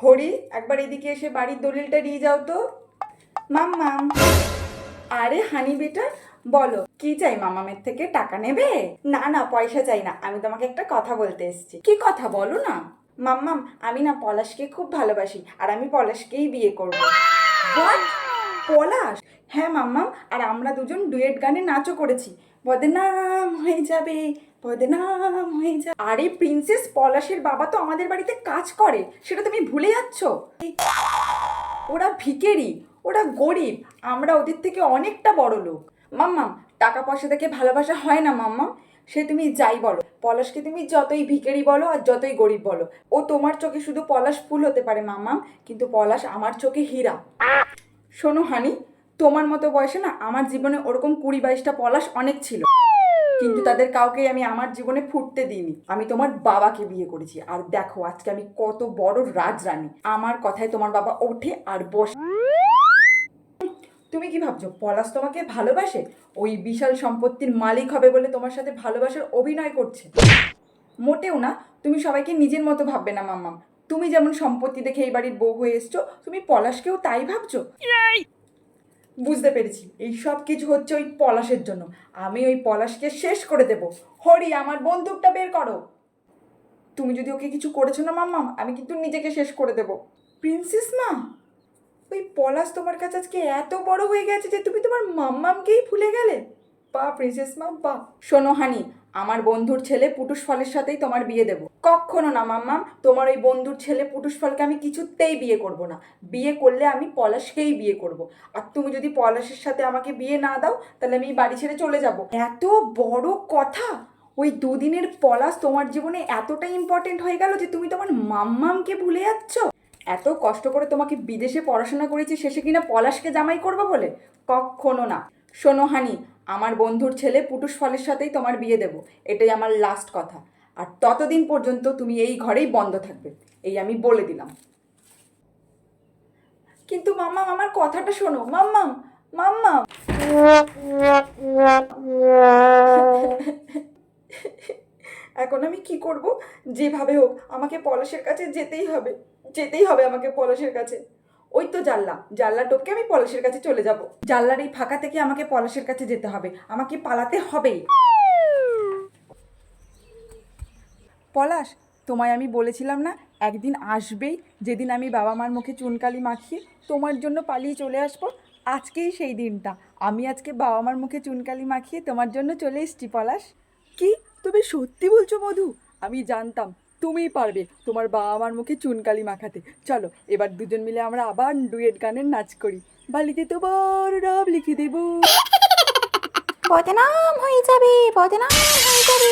হরি, একবার এদিকে এসে বাড়ির দলিলটা নিয়ে যাও তো। মাম্মাম। আরে হানি বেটা, বলো কি চাই? মামামের থেকে টাকা নেবে? না না, পয়সা চাই না, আমি তোমাকে একটা কথা বলতে এসেছি। কি কথা বলো না। মাম্মাম, আমি না পলাশকে খুব ভালোবাসি, আর আমি পলাশকেই বিয়ে করব। হোয়াট? পলাশ? হ্যাঁ মাম্মাম, আর আমরা দুজন ডুয়েট গানে নাচও করেছি। বদনাম হয়ে যাবে, বদনাম হয়ে যাবে। আরে প্রিন্সেস, পলাশের বাবা তো আমাদের বাড়িতে কাজ করে, সেটা তুমি ভুলে যাচ্ছ। ওরা ভিখারি, ওরা গরিব, আমরা ওদের থেকে অনেকটা বড় লোক। মাম্মাম, টাকা পয়সা থেকে ভালোবাসা হয় না মাম্মাম। সে তুমি যাই বলো, পলাশকে তুমি যতই ভিখারি বলো আর যতই গরিব বলো, ও তোমার চোখে শুধু পলাশ ফুল হতে পারে মাম্মাম, কিন্তু পলাশ আমার চোখে হীরা। শোনো হানি, তোমার মতো বয়সে না আমার জীবনে ওরকম 20-22টা পলাশ অনেক ছিল, কিন্তু তাদের কাউকেই আমি আমার জীবনে ফুটতে দিইনি। আমি তোমার বাবাকে বিয়ে করেছি, আর দেখো আজকে আমি কত বড় রাজরানী। আমার কথায় তোমার বাবা ওঠে আর বসে। তুমি কি ভাবছো পলাশ তোমাকে ভালোবাসে? ওই বিশাল সম্পত্তির মালিক হবে বলে তোমার সাথে ভালোবাসার অভিনয় করছে। মোটেও না, তুমি সবাইকে নিজের মতো ভাববে না মাম্মাম। তুমি যেমন সম্পত্তি দেখে এই বাড়ির বউ হয়ে এসছো, তুমি পলাশকেও তাই ভাবছো। বুঝতে পেরেছি, এই সব কিছু হচ্ছে ওই পলাশের জন্য। আমি ওই পলাশকে শেষ করে দেব। হরি, আমার বন্দুকটা বের করো। তুমি যদি ওকে কিছু করেছো না মাম্মাম, আমি কিন্তু নিজেকে শেষ করে দেব। প্রিন্সেস মা, ওই পলাশ তোমার কাছে আজকে এত বড় হয়ে গেছে যে তুমি তোমার মাম্মামকেই ভুলে গেলে। বা প্রিন্সেস মা বা। শোনো হানি, আমার বন্ধুর ছেলে পুটুস ফলের সাথেই তোমার বিয়ে দেবো। কখনো না মাম্মাম, তোমার ওই বন্ধুর ছেলে পুটুস ফলকে আমি কিছুতেই বিয়ে করব না। বিয়ে করলে আমি পলাশকেই বিয়ে করব। আর তুমি যদি পলাশের সাথে আমাকে বিয়ে না দাও, তাহলে আমি বাড়ি ছেড়ে চলে যাব। এত বড় কথা? ওই দুদিনের পলাশ তোমার জীবনে এতটা ইম্পর্টেন্ট হয়ে গেল যে তুমি তোমার মাম্মামকে ভুলে যাচ্ছ? এত কষ্ট করে তোমাকে বিদেশে পড়াশোনা করেছি, শেষে কিনা পলাশকে জামাই করবো বলে? কখনো না। শোনো হানি, আমার বন্ধুর ছেলে পুটুস ফলের সাথেই তোমার বিয়ে দেবো, এটাই আমার লাস্ট কথা। আর ততদিন পর্যন্ত তুমি এই ঘরেই বন্ধ থাকবে, এই আমি বলে দিলাম। কিন্তু মাম্মাম, আমার কথাটা শোনো মাম্মাম, মাম্মাম। এখন আমি কি করব? যেভাবে হোক আমাকে পলাশের কাছে যেতেই হবে, যেতেই হবে আমাকে পলাশের কাছে। ওই তো জানলা, জানলা টপকে আমি পলাশের কাছে চলে যাব। জানলার এই ফাঁকা থেকে আমাকে পলাশের কাছে যেতে হবে, আমাকে পালাতে হবেই। পলাশ, তোমায় আমি বলেছিলাম না একদিন আসবেই, যেদিন আমি বাবা মার মুখে চুনকালি মাখিয়ে তোমার জন্য পালিয়ে চলে আসবো। আজকেই সেই দিনটা। আমি আজকে বাবা মার মুখে চুনকালি মাখিয়ে তোমার জন্য চলে এসেছি পলাশ। কি? তুমি সত্যি বলছো মধু? আমি জানতাম তুমিই পারবে তোমার বাবা মার মুখে চুনকালি মাখাতে। চলো এবার দুজন মিলে আমরা আবার ডুয়েট গানের নাচ করি। বালিতে তোমার নাম লিখে দেবো। বদনাম হয়ে যাবে, বদনাম হয়ে যাবে।